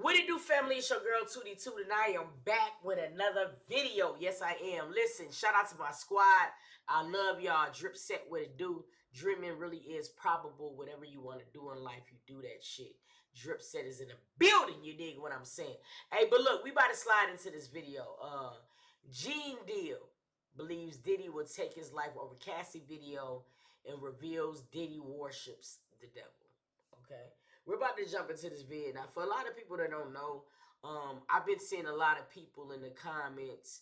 What it do, family? It's your girl Tootie Toot, and I am back with another video. Yes, I am. Listen, shout out to my squad. I love y'all. Drip set, what it do. Dreaming really is probable. Whatever you want to do in life, you do that shit. Drip set is in the building. You dig what I'm saying? Hey, but look, we about to slide into this video. Gene Deal believes Diddy will take his life over Cassie video and reveals Diddy worships the devil. Okay, we're about to jump into this video now. For a lot of people that don't know, I've been seeing a lot of people in the comments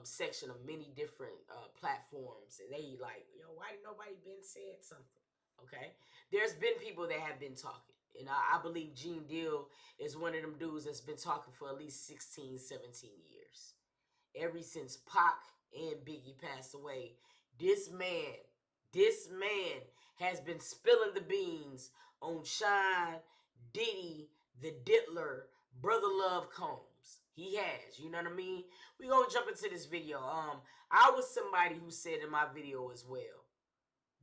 section of many different platforms, and they like, yo, why did nobody been said something? Okay, there's been people that have been talking, and I believe Gene Deal is one of them dudes that's been talking for at least 16, 17 years. Ever since Pac and Biggie passed away, this man, this man has been spilling the beans on Shine, Diddy, the Diddler, Brother Love Combs. He has, you know what I mean? We gonna jump into this video. I was somebody who said in my video as well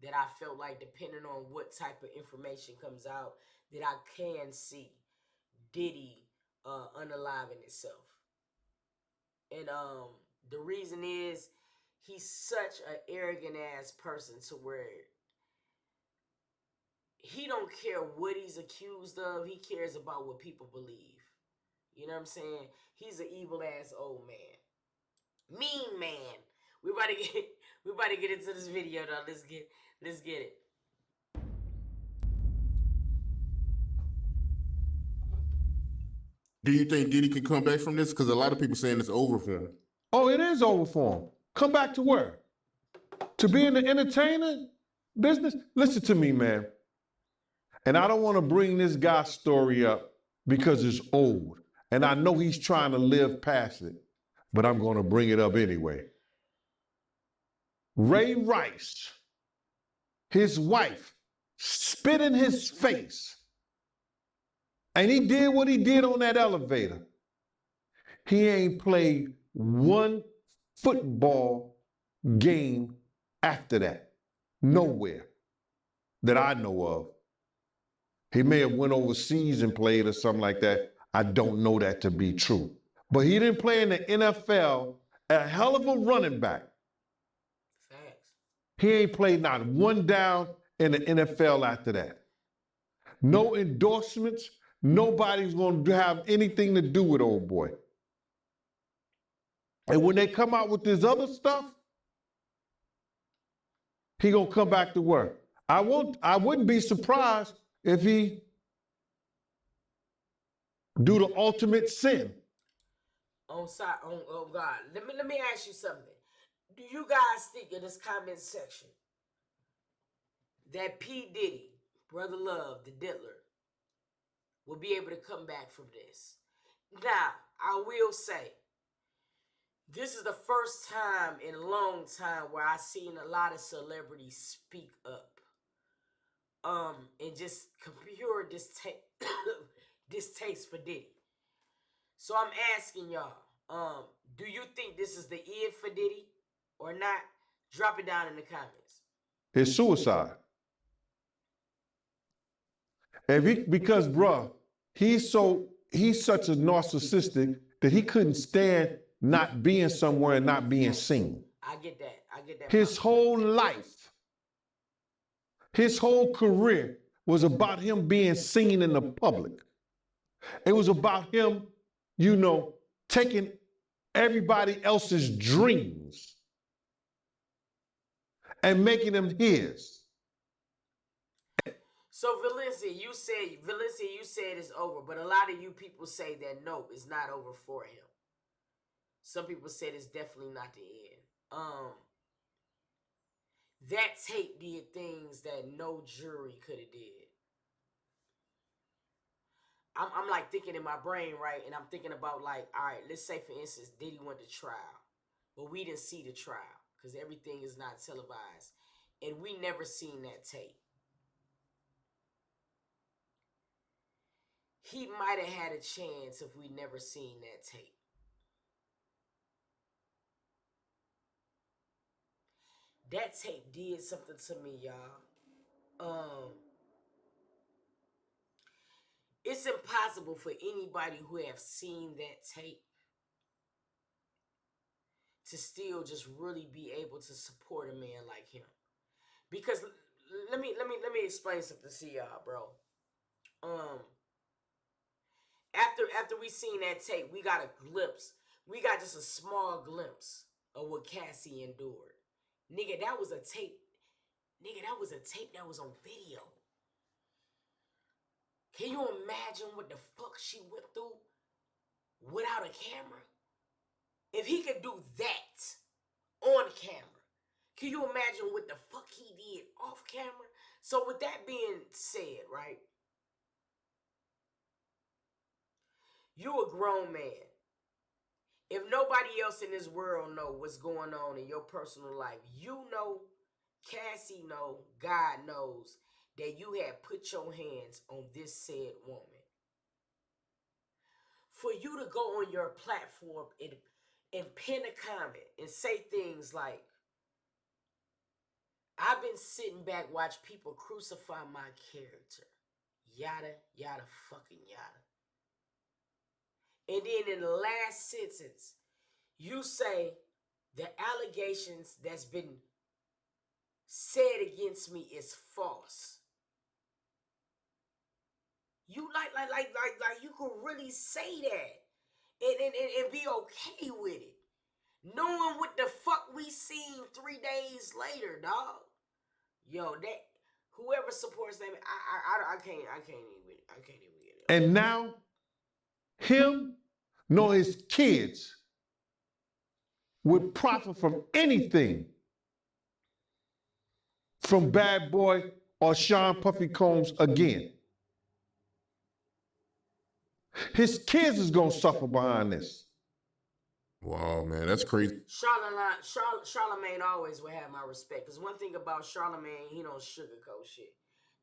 that I felt like depending on what type of information comes out, that I can see Diddy unaliving itself. And the reason is he's such an arrogant ass person to where he don't care what he's accused of. He cares about what people believe. You know what I'm saying? He's an evil ass old man. Mean man. We about to get into this video though. Let's get it. Do you think Diddy can come back from this? Because a lot of people saying it's over for him. Oh, it is over for him. Come back to where? To be in the entertainer business? Listen to me, man. And I don't want to bring this guy's story up because it's old. And I know he's trying to live past it, but I'm going to bring it up anyway. Ray Rice, his wife, spit in his face. And he did what he did on that elevator. He ain't played one football game after that. Nowhere that I know of. He may have went overseas and played or something like that. I don't know that to be true. But he didn't play in the NFL, a hell of a running back. Facts. He ain't played not one down in the NFL after that. No endorsements. Nobody's going to have anything to do with old boy. And when they come out with this other stuff, he going to come back to work. I wouldn't be surprised if he do the ultimate sin. Oh God. Let me ask you something. Do you guys think in this comment section that P. Diddy, Brother Love, the Diddler, will be able to come back from this? Now, I will say, this is the first time in a long time where I've seen a lot of celebrities speak up. And just pure distaste for Diddy. So I'm asking y'all, do you think this is the end for Diddy or not? Drop it down in the comments. It's suicide. Because bruh, he's such a narcissistic that he couldn't stand not being somewhere and not being seen. I get that. His whole life, his whole career was about him being seen in the public. It was about him, taking everybody else's dreams and making them his. So Valencia, you said it's over, but a lot of you people say that no, it's not over for him. Some people said it's definitely not the end. That tape did things that no jury could have did. I'm like thinking in my brain, right? And I'm thinking about like, all right, let's say for instance, Diddy went to trial, but we didn't see the trial because everything is not televised. And we never seen that tape. He might have had a chance if we never seen that tape. That tape did something to me, y'all. It's impossible for anybody who have seen that tape to still just really be able to support a man like him. Because let me explain something to y'all, bro. After we seen that tape, we got a glimpse. We got just a small glimpse of what Cassie endured. Nigga, that was a tape. Nigga, that was a tape that was on video. Can you imagine what the fuck she went through without a camera? If he could do that on camera, can you imagine what the fuck he did off camera? So with that being said, right? You a grown man. If nobody else in this world know what's going on in your personal life, you know, Cassie know, God knows that you had put your hands on this said woman. For you to go on your platform and pin a comment and say things like, I've been sitting back, watch people crucify my character. Yada, yada, fucking yada. And then in the last sentence, you say the allegations that's been said against me is false. You like you could really say that and be okay with it. Knowing what the fuck we seen 3 days later, dog. Yo, that whoever supports them, I can't even get it. And now, him nor his kids would profit from anything from Bad Boy or Sean Puffy Combs again. His kids is gonna suffer behind this. Wow, man, that's crazy. Charlemagne always will have my respect. Because one thing about Charlemagne, he don't sugarcoat shit.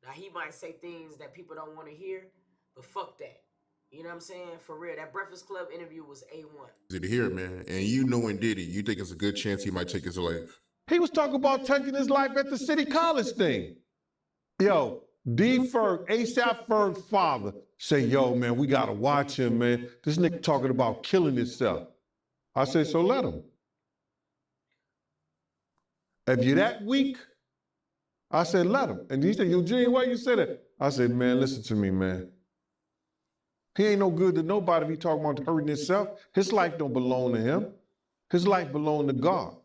Now, he might say things that people don't want to hear, but fuck that. You know what I'm saying? For real, that Breakfast Club interview was A1. To hear it, man. And you knowing Diddy, you think it's a good chance he might take his life? He was talking about taking his life at the City College thing. Yo, D. Ferg, ASAP Ferg's father, say, yo, man, we gotta watch him, man. This nigga talking about killing himself. I say, so let him. If you're that weak, I said, let him. And he said, Eugene, why you say that? I said, man, listen to me, man. He ain't no good to nobody if he talking about hurting himself. His life don't belong to him. His life belong to God.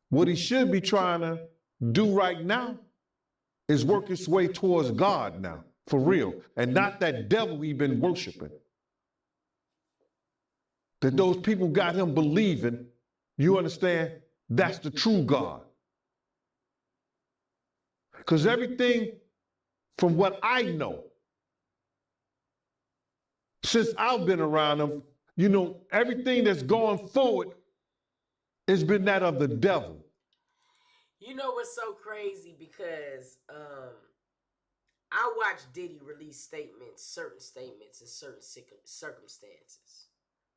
What he should be trying to do right now is work his way towards God now, for real, and not that devil we've been worshiping. That those people got him believing, you understand, that's the true God. Because everything from what I know, since I've been around him, you know, everything that's going forward has been that of the devil. You know what's so crazy? Because I watched Diddy release statements, certain statements in certain circumstances.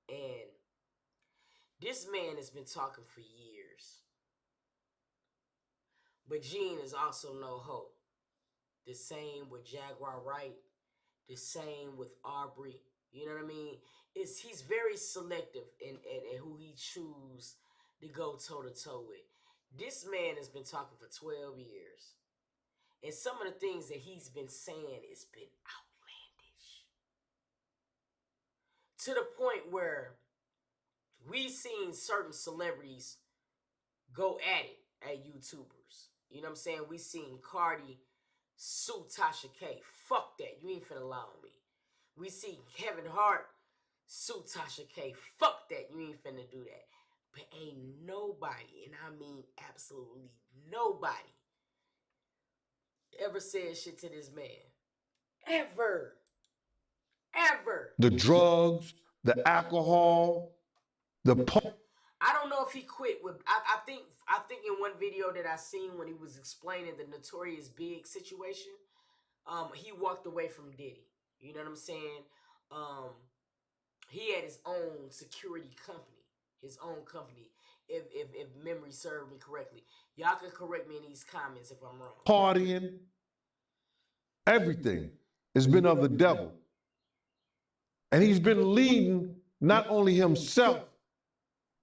And this man has been talking for years. But Gene is also no hope. The same with Jaguar Wright. The same with Aubrey. You know what I mean? He's very selective in who he chooses to go toe-to-toe with. This man has been talking for 12 years. And some of the things that he's been saying has been outlandish. To the point where we've seen certain celebrities go at it at YouTubers. You know what I'm saying? We seen Cardi sue Tasha K. Fuck that. You ain't finna lie on me. We see Kevin Hart sue Tasha K. Fuck that. You ain't finna do that. But ain't nobody, and I mean absolutely nobody, ever said shit to this man. Ever. The drugs, the alcohol, I don't know if he quit with. I think in one video that I seen when he was explaining the Notorious Big situation, he walked away from Diddy. You know what I'm saying? He had his own security company, his own company. If memory served me correctly, y'all can correct me in these comments if I'm wrong. partying, everything. It's been of the devil. And he's been leading not only himself,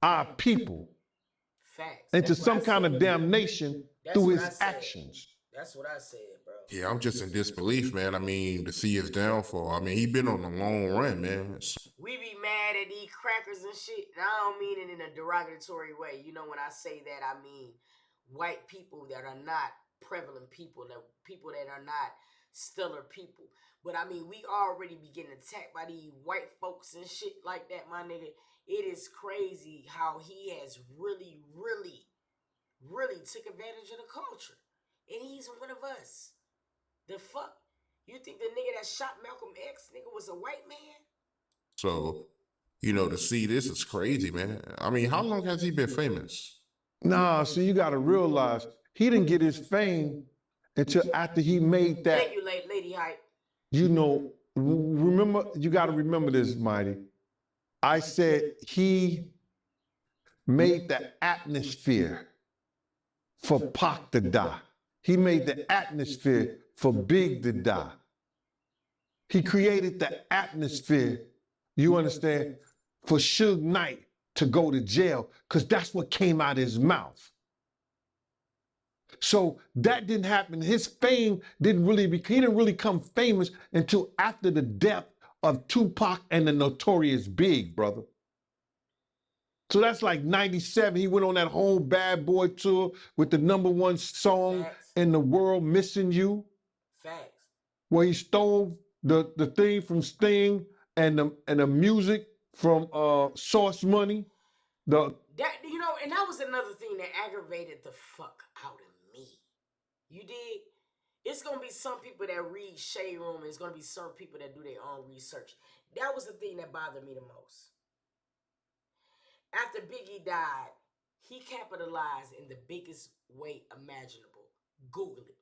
our people, Facts. into That's what some I kind said. of damnation That's through what his I said. actions. That's what I said, bro. Yeah, I'm just in disbelief, man. I mean, to see his downfall. I mean, he been on a long run, man. We be mad at these crackers and shit. And I don't mean it in a derogatory way. You know, when I say that, I mean white people that are not prevalent people, that people that are not stellar people. But I mean, we already be getting attacked by these white folks and shit like that, my nigga. It is crazy how he has really, really, really took advantage of the culture. And he's one of us. The fuck? You think the nigga that shot Malcolm X, nigga, was a white man? So, you know, to see this is crazy, man. I mean, how long has he been famous? Nah, so you got to realize he didn't get his fame until after he made that. Thank you, Lady Hype. You know, remember, you got to remember this, Mighty. I said he made the atmosphere for Pac to die. He made the atmosphere for Big to die. He created the atmosphere, you understand, for Suge Knight to go to jail, because that's what came out of his mouth. So that didn't happen. His fame didn't really he didn't really come famous until after the death of Tupac and the Notorious Big, brother. So that's like 97. He went on that whole Bad Boy tour with the #1 song in the world, Missing You. Facts. Where he stole the thing from Sting and the music from Source Money. That, you know, and that was another thing that aggravated the fuck out of me. You dig? It's gonna be some people that read Shade Room, and it's gonna be some people that do their own research. That was the thing that bothered me the most. After Biggie died, he capitalized in the biggest way imaginable. Google it,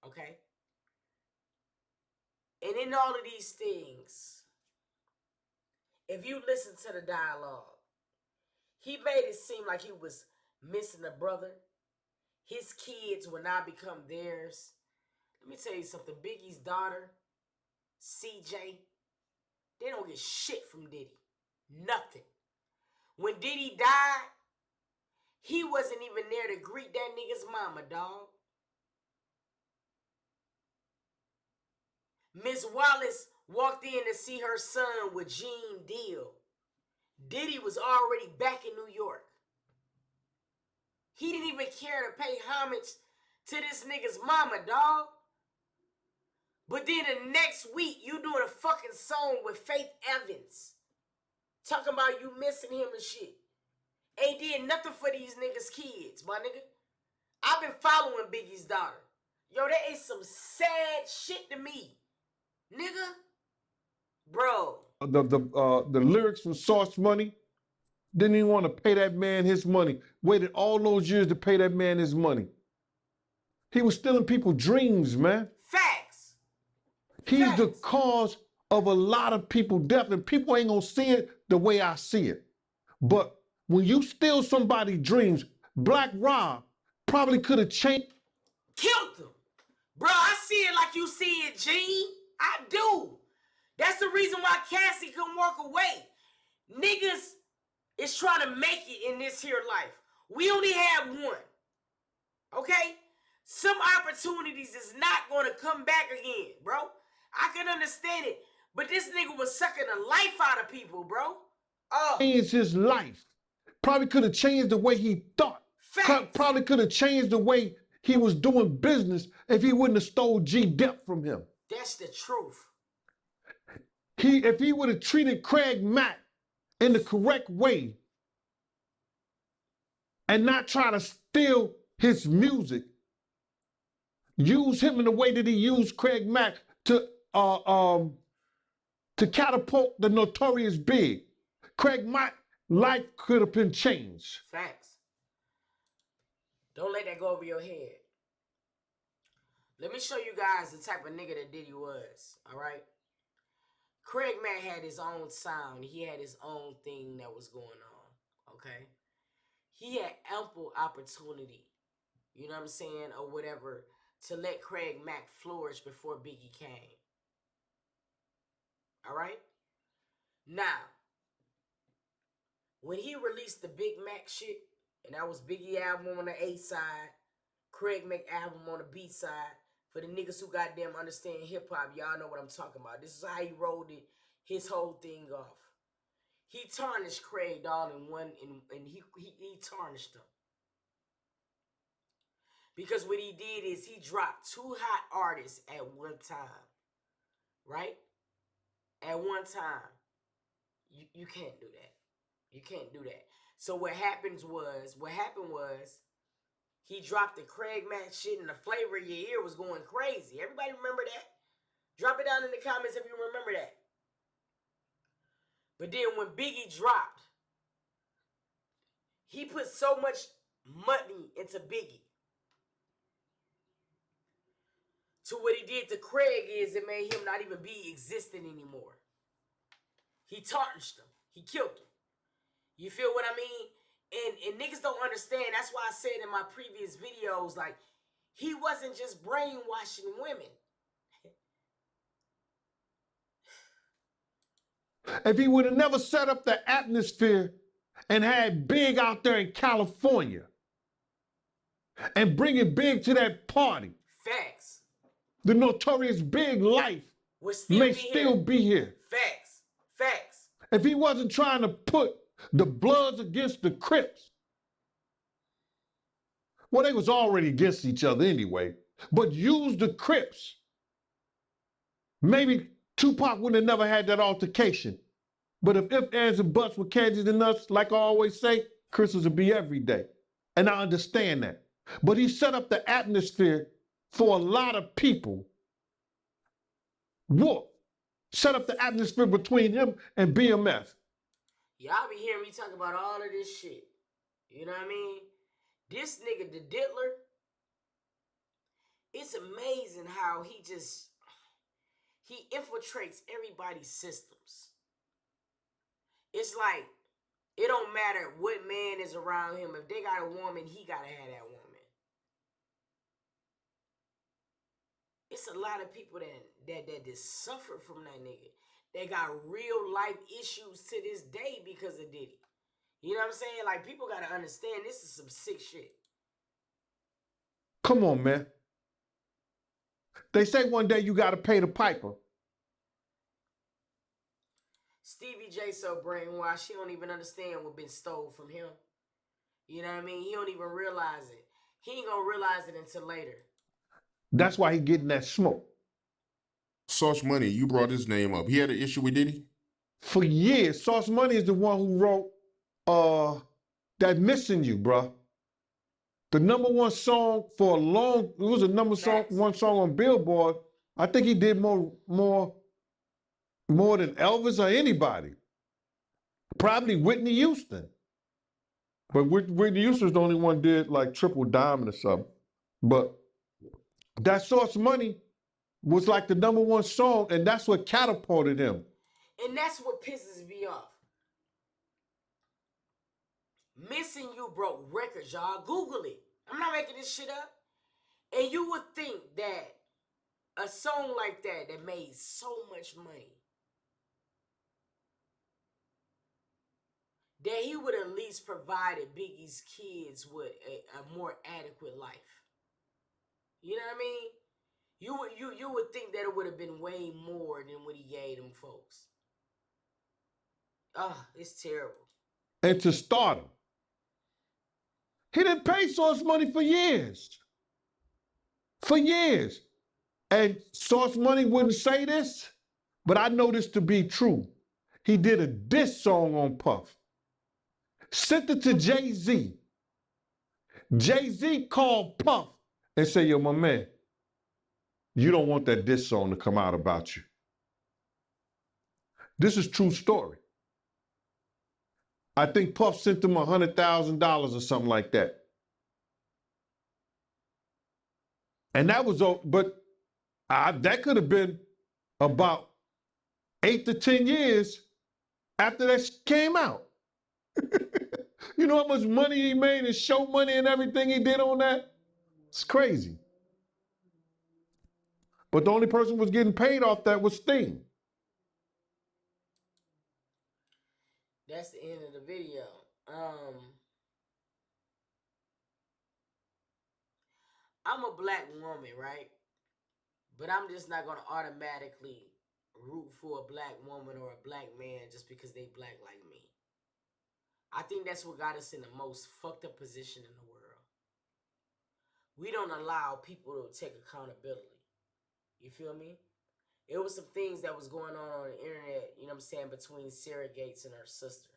okay? And in all of these things, if you listen to the dialogue, he made it seem like he was missing a brother. His kids will not become theirs. Let me tell you something. Biggie's daughter, CJ, they don't get shit from Diddy. Nothing. When Diddy died, he wasn't even there to greet that nigga's mama, dog. Miss Wallace walked in to see her son with Gene Deal. Diddy was already back in New York. He didn't even care to pay homage to this nigga's mama, dog. But then the next week, you doing a fucking song with Faith Evans. Talking about you missing him and shit. Ain't did nothing for these niggas' kids, my nigga. I've been following Biggie's daughter. Yo, that is some sad shit to me. Nigga. Bro. The lyrics from Source Money, didn't even want to pay that man his money. Waited all those years to pay that man his money. He was stealing people's dreams, man. Facts. He's Facts. the cause of a lot of people's death, and people ain't gonna see it the way I see it. But when you steal somebody's dreams, Black Rob probably could have changed. Killed him. Bro, I see it like you see it, G. I do. That's the reason why Cassie couldn't walk away. Niggas is trying to make it in this here life. We only have one. Okay? Some opportunities is not going to come back again, bro. I can understand it. But this nigga was sucking the life out of people, bro. Changed his life. Probably could have changed the way he thought. Facts. Probably could have changed the way he was doing business if he wouldn't have stole G-Dep from him. That's the truth. If he would have treated Craig Mack in the correct way and not try to steal his music, use him in the way that he used Craig Mack to catapult the Notorious Big, Craig Mack's life could have been changed. Facts. Don't let that go over your head. Let me show you guys the type of nigga that Diddy was, all right? Craig Mack had his own sound. He had his own thing that was going on, okay? He had ample opportunity, you know what I'm saying, or whatever, to let Craig Mack flourish before Biggie came. All right? Now, when he released the Big Mac shit, and that was Biggie album on the A side, Craig Mack album on the B side, for the niggas who goddamn understand hip hop, y'all know what I'm talking about. This is how he rolled it, his whole thing off. He tarnished Craig, dog, and he tarnished him. Because what he did is he dropped 2 hot artists at one time. Right? At one time. You can't do that. You can't do that. So what happened was, he dropped the Craig Mack shit and the flavor of your ear was going crazy. Everybody remember that? Drop it down in the comments if you remember that. But then when Biggie dropped, he put so much money into Biggie. To what he did to Craig is it made him not even be existing anymore. He tarnished him. He killed him. You feel what I mean? And niggas don't understand. That's why I said in my previous videos, like, he wasn't just brainwashing women. If he would have never set up the atmosphere and had Big out there in California and bringing Big to that party, Facts. the notorious Big Life may still be here. Facts. Facts. If he wasn't trying to put the Bloods against the Crips, well, they was already against each other anyway, but use the Crips, maybe Tupac would have never had that altercation. But if ands, and buts were candies and nuts, like I always say, Christmas would be every day. And I understand that. But he set up the atmosphere for a lot of people. Wolf set up the atmosphere between him and BMF. Y'all be hearing me talk about all of this shit. You know what I mean? This nigga, the Diddler, it's amazing how he infiltrates everybody's systems. It's like, it don't matter what man is around him. If they got a woman, he gotta have that woman. It's a lot of people that just suffer from that nigga. They got real life issues to this day because of Diddy. You know what I'm saying? Like, people gotta understand this is some sick shit. Come on, man. They say one day you gotta pay the piper. Stevie J so brainwashed, he don't even understand what been stole from him. You know what I mean? He don't even realize it. He ain't gonna realize it until later. That's why he getting that smoke. Sauce Money, you brought his name up. He had an issue with Diddy? For years, Sauce Money is the one who wrote that Missing You, bruh. The #1 song for a long, it was a #1 song on Billboard. I think he did more than Elvis or anybody. Probably Whitney Houston. But Whitney Houston's the only one did like Triple Diamond or something. But that Sauce Money was like the #1 song, and that's what catapulted him. And that's what pisses me off. Missing You broke records, y'all. Google it. I'm not making this shit up. And you would think that a song like that made so much money, that he would at least provided Biggie's kids with a more adequate life. You know what I mean? You would think that it would have been way more than what he gave them folks. Oh, it's terrible. And to start him, he didn't pay Sauce Money for years. For years. And Sauce Money wouldn't say this, but I know this to be true. He did a diss song on Puff. Sent it to Jay-Z. Jay-Z called Puff and said, yo, my man, you don't want that diss song to come out about you. This is true story. I think Puff sent him $100,000 or something like that. And that was, but that could have been about 8 to 10 years after that came out. You know how much money he made and show money and everything he did on that? It's crazy. But the only person who was getting paid off that was Sting. That's the end of the video. I'm a black woman, right? But I'm just not gonna automatically root for a black woman or a black man just because they black like me. I think that's what got us in the most fucked up position in the world. We don't allow people to take accountability. You feel me? It was some things that was going on the internet, you know what I'm saying, between Sarah Gates and her sister.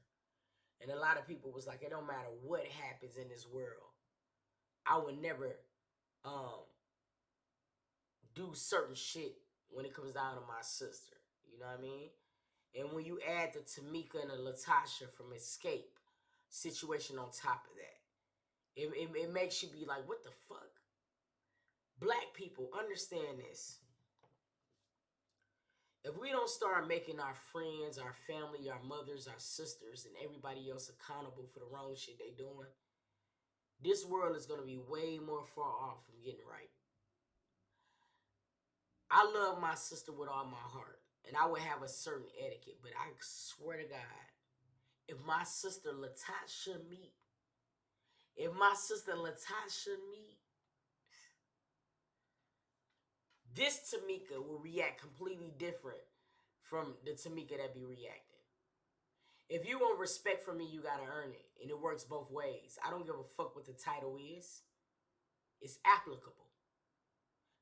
And a lot of people was like, it don't matter what happens in this world. I would never do certain shit when it comes down to my sister. You know what I mean? And when you add the Tamika and the Latasha from Escape situation on top of that, it makes you be like, what the fuck? Black people, understand this. If we don't start making our friends, our family, our mothers, our sisters, and everybody else accountable for the wrong shit they doing, this world is going to be way more far off from getting right. I love my sister with all my heart, and I would have a certain etiquette, but I swear to God, if my sister Latasha meet, this Tamika will react completely different from the Tamika that be reacting. If you want respect from me, you gotta earn it, and it works both ways. I don't give a fuck what the title is. It's applicable.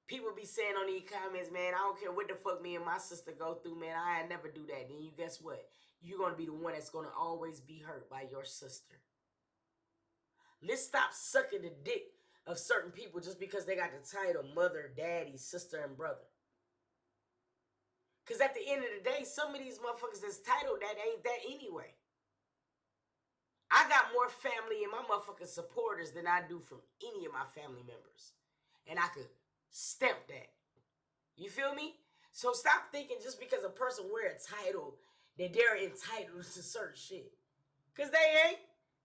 People be saying on these comments, man, I don't care what the fuck me and my sister go through, man. I never do that. Then you guess what? You're gonna be the one that's gonna always be hurt by your sister. Let's stop sucking the dick of certain people just because they got the title mother, daddy, sister, and brother. Because at the end of the day, some of these motherfuckers that's titled that ain't that anyway. I got more family and my motherfucking supporters than I do from any of my family members. And I could stamp that. You feel me? So stop thinking just because a person wear a title that they're entitled to certain shit. Because they ain't.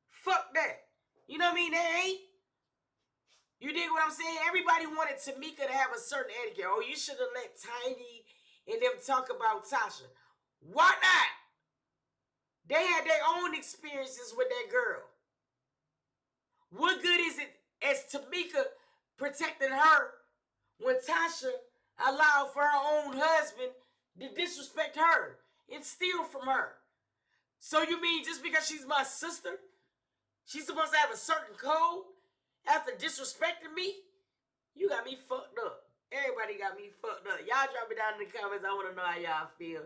Fuck that. You know what I mean? They ain't. You dig what I'm saying? Everybody wanted Tamika to have a certain etiquette. Oh, you should have let Tiny and them talk about Tasha. Why not? They had their own experiences with that girl. What good is it as Tamika protecting her when Tasha allowed for her own husband to disrespect her and steal from her? So you mean just because she's my sister, she's supposed to have a certain code after disrespecting me? You got me fucked up. Everybody got me fucked up. Y'all drop it down in the comments. I want to know how y'all feel.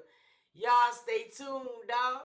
Y'all stay tuned, dog.